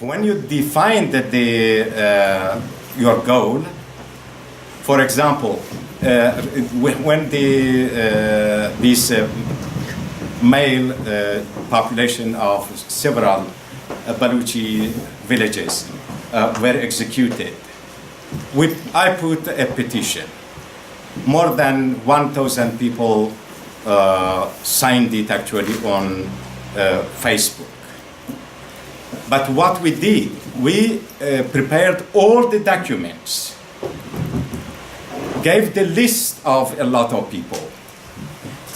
when you define your goal, for example, when this male population of several Baluchi villages were executed, I put a petition. More than 1,000 people signed it actually on Facebook. But what we did, we prepared all the documents, gave the list of a lot of people,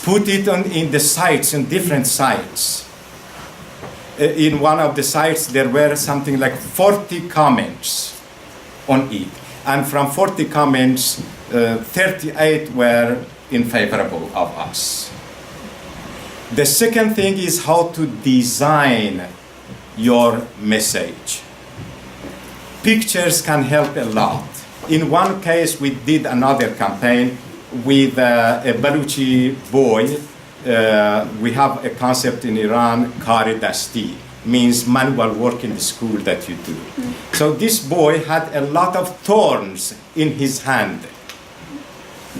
put it in the sites, in different sites. In one of the sites, there were something like 40 comments on it. And from 40 comments, 38 were in favorable of us. The second thing is how to design your message. Pictures can help a lot. In one case, we did another campaign with a Baluchi boy. We have a concept in Iran, kar dasti, means manual work in the school that you do. So this boy had a lot of thorns in his hand,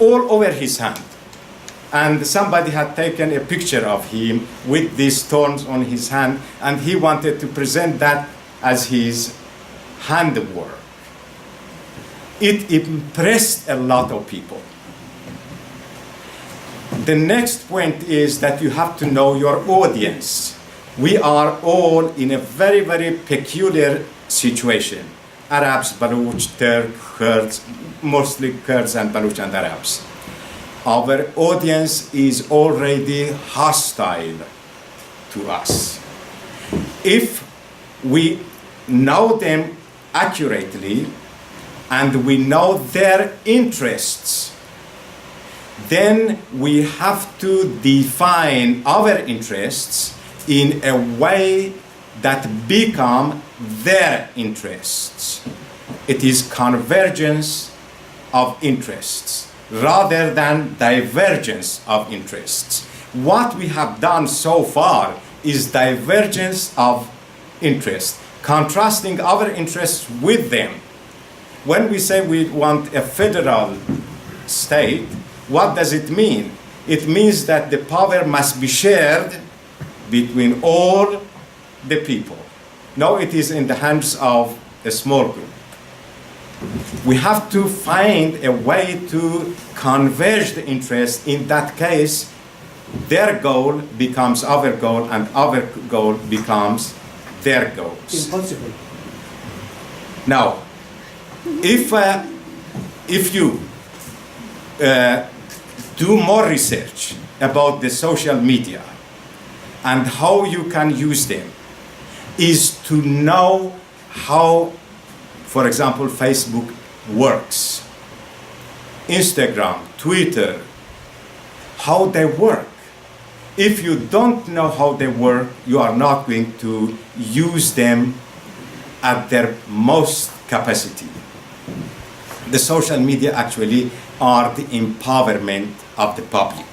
all over his hand. And somebody had taken a picture of him with these thorns on his hand, and he wanted to present that as his handwork. It impressed a lot of people. The next point is that you have to know your audience. We are all in a very, very peculiar situation. Arabs, Baluch, Turk, Kurds, mostly Kurds and Baluch and Arabs. Our audience is already hostile to us. If we know them accurately and we know their interests, then we have to define our interests in a way that become their interests. It is convergence of interests rather than divergence of interests. What we have done so far is divergence of interest, contrasting our interests with them. When we say we want a federal state, what does it mean? It means that the power must be shared between all the people. No, it is in the hands of a small group. We have to find a way to converge the interest. In that case, their goal becomes our goal and our goal becomes their goals. Impossible. Now, if you do more research about the social media and how you can use them, is to know how, for example, Facebook works, Instagram, Twitter, how they work. If you don't know how they work, you are not going to use them at their most capacity. The social media actually are the empowerment of the public.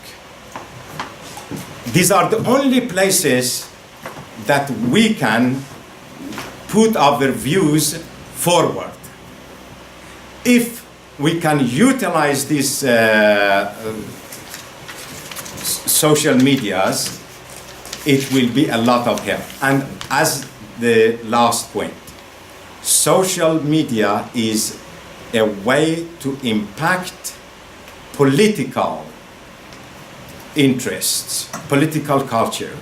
These are the only places that we can put our views forward. If we can utilize these social medias, it will be a lot of help. And as the last point, social media is a way to impact political interests, political culture.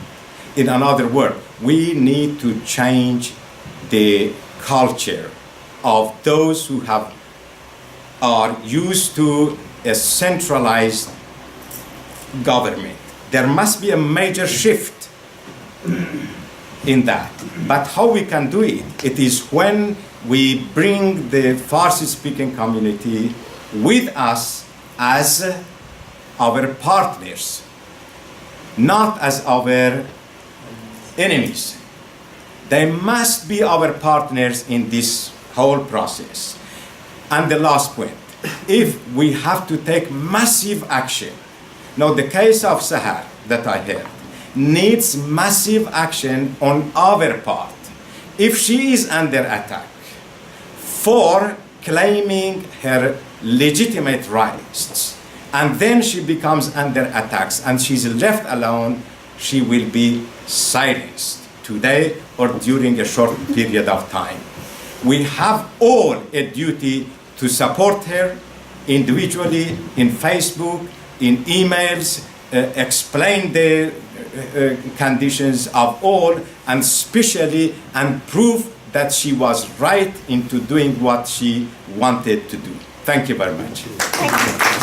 In another word, we need to change the culture of those who are used to a centralized government. There must be a major shift in that. But how we can do it? It is when we bring the Farsi-speaking community with us as our partners, not as our enemies. They must be our partners in this whole process. And the last point, if we have to take massive action, now the case of Sahar that I heard needs massive action on our part. if she is under attack for claiming her legitimate rights, and then she becomes under attacks and she's left alone, she will be silenced today or during a short period of time. We have all a duty to support her individually in Facebook, in emails, explain the conditions of all, and especially and prove that she was right into doing what she wanted to do. Thank you very much. Thank you.